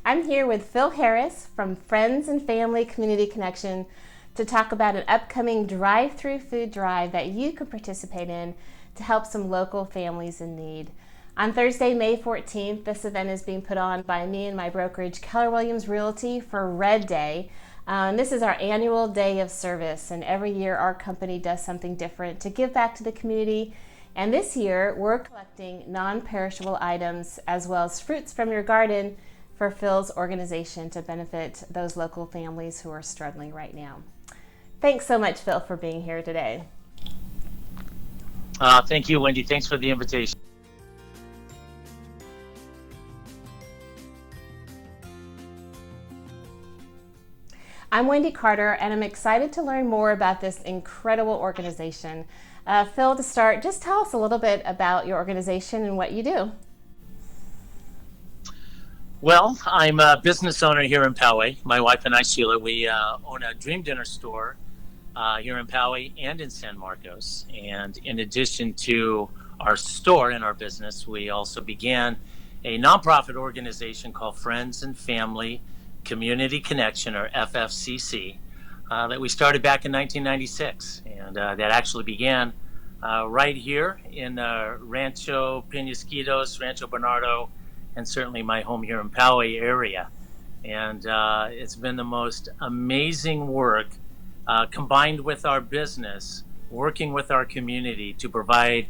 I'm here with Phil Harris from Friends and Family Community Connection to talk about an upcoming drive-through food drive that you can participate in to help some local families in need. On Thursday, May 14th, this event is being put on by me and my brokerage, Keller Realty, for Red Day. And this is our annual day of service, and every year our company does something different to give back to the community. And this year, we're collecting non-perishable items as well as fruits from your garden for Phil's organization to benefit those local families who are struggling right now. Thanks so much, Phil, for being here today. Thank you, Wendy. Thanks for the invitation. I'm Wendy Carter, and I'm excited to learn more about this incredible organization. Phil, to start, just tell us a little bit about your organization and what you do. Well, I'm a business owner here in Poway. My wife and I, Sheila, we own a Dream Dinner store here in Poway and in San Marcos. And in addition to our store and our business, we also began a nonprofit organization called Friends and Family Community Connection, or FFCC, that we started back in 1996. And that actually began right here in Rancho Penasquitos, Rancho Bernardo, and certainly my home here in Poway area. And it's been the most amazing work combined with our business, working with our community to provide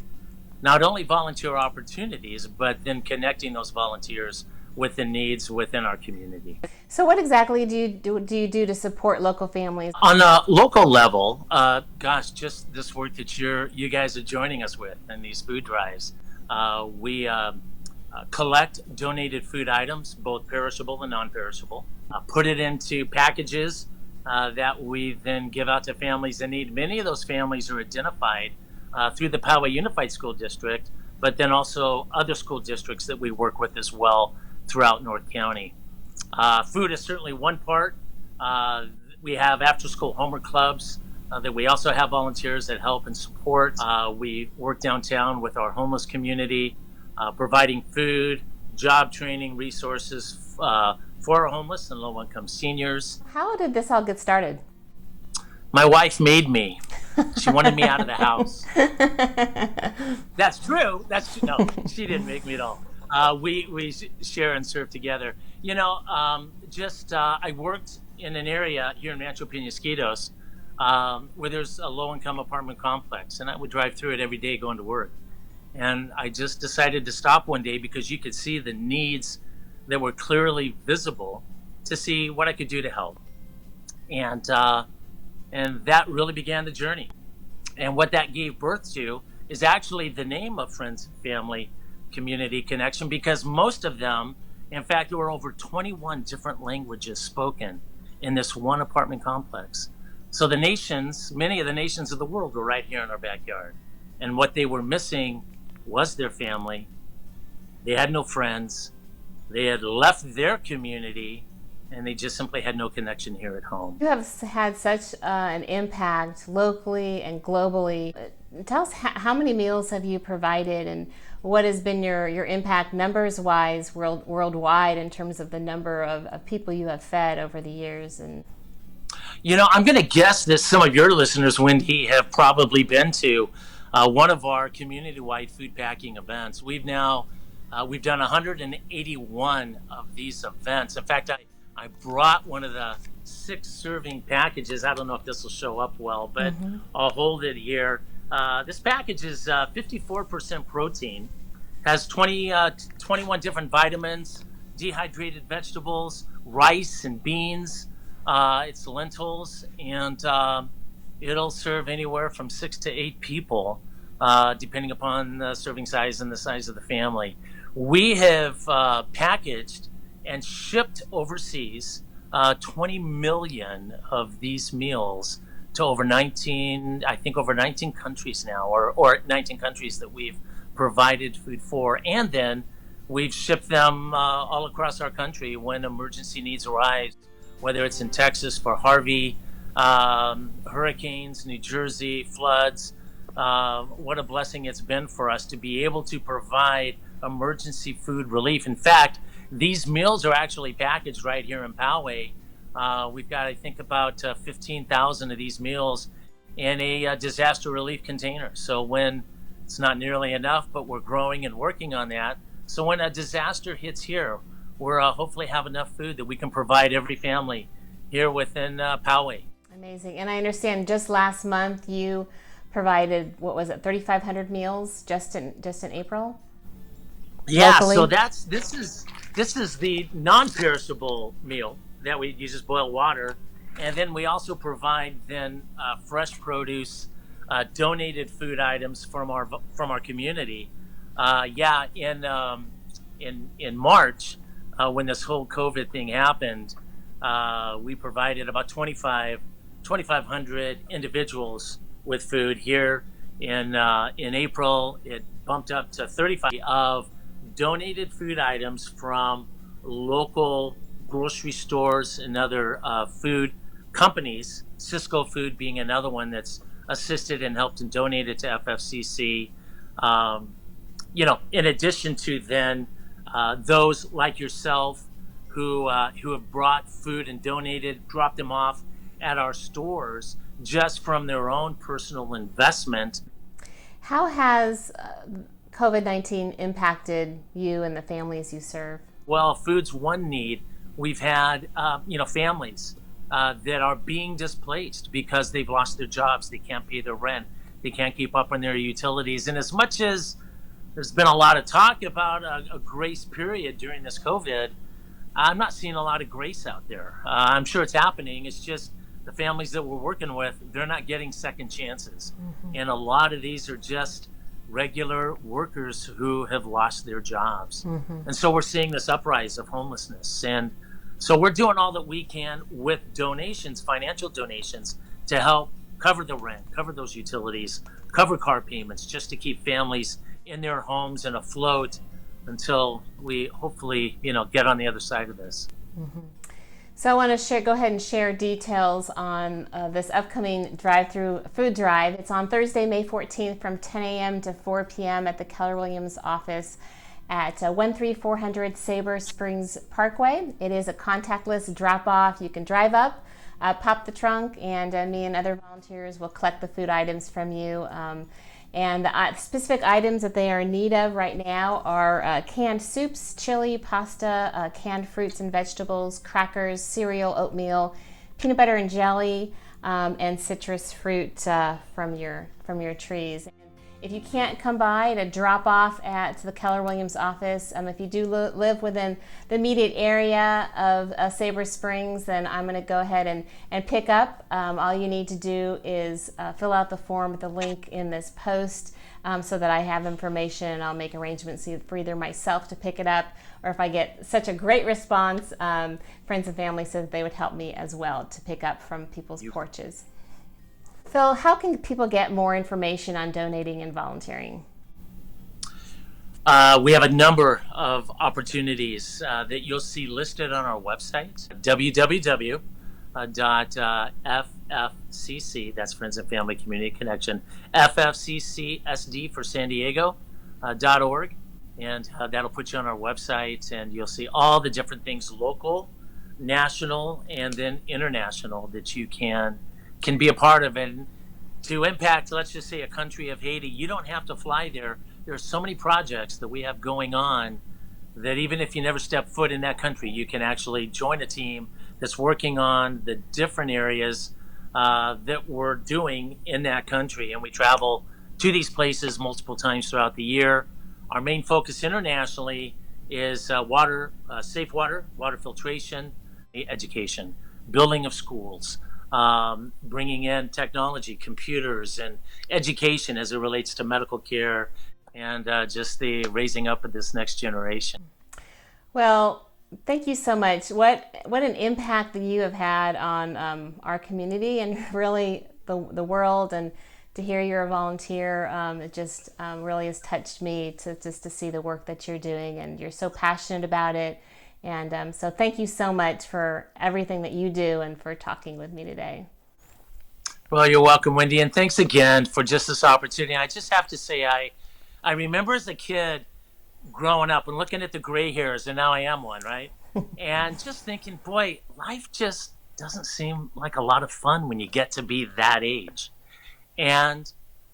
not only volunteer opportunities, but then connecting those volunteers with the needs within our community. So what exactly do you do to support local families? On a local level, just this work that you guys are joining us with and these food drives, we collect donated food items, both perishable and non-perishable, put it into packages that we then give out to families in need. Many of those families are identified through the Poway Unified School District, but then also other school districts that we work with as well throughout North County. Food is certainly one part. We have after-school homework clubs that we also have volunteers that help and support. We work downtown with our homeless community, providing food, job training, resources for our homeless and low-income seniors. How did this all get started? My wife made me. She wanted me out of the house. That's true. No, she didn't make me at all. We share and serve together. I worked in an area here in Rancho Penasquitos where there's a low-income apartment complex, and I would drive through it every day going to work. And I just decided to stop one day because you could see the needs that were clearly visible to see what I could do to help. And that really began the journey. And what that gave birth to is actually the name of Friends and Family Community Connection, because most of them, in fact, there were over 21 different languages spoken in this one apartment complex. So many of the nations of the world were right here in our backyard. And what they were missing was their family. They had no friends. They had left their community, and they just simply had no connection here at home. You have had such an impact locally and globally. Tell us how many meals have you provided, and what has been your impact numbers-wise worldwide in terms of the number of people you have fed over the years? And I'm going to guess that some of your listeners, Wendy, have probably been to one of our community-wide food packing events. We've done 181 of these events. In fact, I brought one of the 6 serving packages. I don't know if this will show up well, but I'll hold it here. This package is 54% protein, has 21 different vitamins, dehydrated vegetables, rice and beans. It's lentils, and it'll serve anywhere from 6 to 8 people, depending upon the serving size and the size of the family. We have packaged and shipped overseas 20 million of these meals to over 19 countries now, or 19 countries that we've provided food for. And then we've shipped them all across our country when emergency needs arise, whether it's in Texas for Harvey, hurricanes, New Jersey, floods. What a blessing it's been for us to be able to provide emergency food relief. In fact, these meals are actually packaged right here in Poway. We've got, I think, about 15,000 of these meals in a disaster relief container. So when it's not nearly enough, but we're growing and working on that. So when a disaster hits here, we're hopefully have enough food that we can provide every family here within Poway. Amazing. And I understand just last month you provided, what was it, 3,500 meals just in April? Yeah, Locally? so this is the non-perishable meal that you just boil water, and then we also provide then fresh produce, donated food items from our community. In March, when this whole COVID thing happened, we provided about 2,500 individuals with food. Here in April, it bumped up to 35 of donated food items from local grocery stores and other food companies. Cisco Food being another one that's assisted and helped and donated to FFCC. In addition to then those like yourself who have brought food and dropped them off at our stores just from their own personal investment. How has COVID-19 impacted you and the families you serve? Well, food's one need. We've had, families that are being displaced because they've lost their jobs. They can't pay their rent. They can't keep up on their utilities. And as much as there's been a lot of talk about a grace period during this COVID, I'm not seeing a lot of grace out there. I'm sure it's happening. It's just the families that we're working with, they're not getting second chances. Mm-hmm. And a lot of these are just regular workers who have lost their jobs. Mm-hmm. And so we're seeing this uprise of homelessness. And so we're doing all that we can with donations, financial donations, to help cover the rent, cover those utilities, cover car payments, just to keep families in their homes and afloat until we hopefully, get on the other side of this. Mm-hmm. So I want to go ahead and share details on this upcoming drive-through food drive. It's on Thursday, May 14th from 10 a.m. to 4 p.m. at the Keller Williams office at 13400 Sabre Springs Parkway. It is a contactless drop-off. You can drive up, pop the trunk, and me and other volunteers will collect the food items from you. And the specific items that they are in need of right now are canned soups, chili, pasta, canned fruits and vegetables, crackers, cereal, oatmeal, peanut butter and jelly, and citrus fruit from your trees. If you can't come by to drop off at the Keller Williams office, if you do live within the immediate area of Sabre Springs, then I'm going to go ahead and pick up. All you need to do is fill out the form with the link in this post so that I have information, and I'll make arrangements for either myself to pick it up, or if I get such a great response, friends and family said that they would help me as well to pick up from people's porches. Phil, how can people get more information on donating and volunteering? We have a number of opportunities that you'll see listed on our website, www.ffcc, that's Friends and Family Community Connection, ffccsd for San Diego, .org, and that'll put you on our website, and you'll see all the different things, local, national, and then international, that you can be a part of. And to impact, let's just say, a country of Haiti, you don't have to fly there. There are so many projects that we have going on that even if you never step foot in that country, you can actually join a team that's working on the different areas that we're doing in that country. And we travel to these places multiple times throughout the year. Our main focus internationally is water, safe water, water filtration, education, building of schools, bringing in technology, computers, and education as it relates to medical care, and just the raising up of this next generation. Well, thank you so much. What an impact that you have had on our community and really the world, and to hear you're a volunteer, it just really has touched me to see the work that you're doing, and you're so passionate about it. And so thank you so much for everything that you do and for talking with me today. Well, you're welcome, Wendy, and thanks again for just this opportunity. I just have to say, I remember as a kid growing up and looking at the gray hairs, and now I am one, right? And just thinking, boy, life just doesn't seem like a lot of fun when you get to be that age. And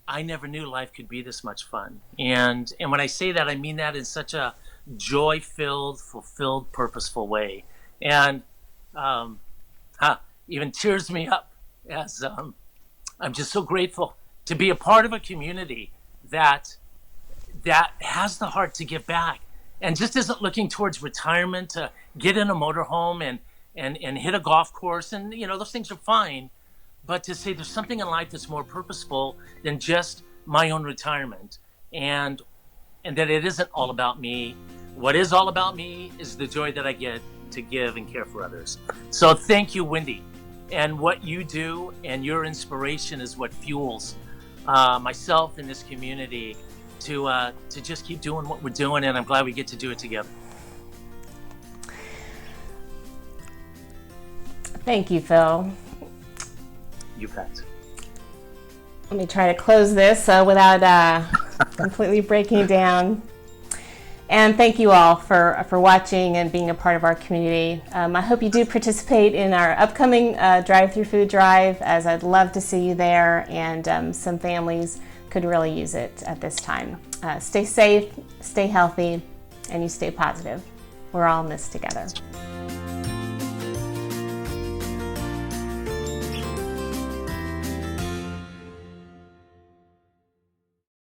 I never knew life could be this much fun. And when I say that, I mean that in such a joy-filled, fulfilled, purposeful way. And um, even tears me up as I'm just so grateful to be a part of a community that has the heart to give back and just isn't looking towards retirement to get in a motorhome and hit a golf course. And, those things are fine. But to say there's something in life that's more purposeful than just my own retirement, and that it isn't all about me. What is all about me is the joy that I get to give and care for others. So thank you, Wendy. And what you do and your inspiration is what fuels myself in this community to just keep doing what we're doing, and I'm glad we get to do it together. Thank you, Phil. You bet. Let me try to close this without completely breaking down. And thank you all for watching and being a part of our community. I hope you do participate in our upcoming drive-through food drive, as I'd love to see you there, and some families could really use it at this time. Stay safe, stay healthy, and you stay positive. We're all in this together.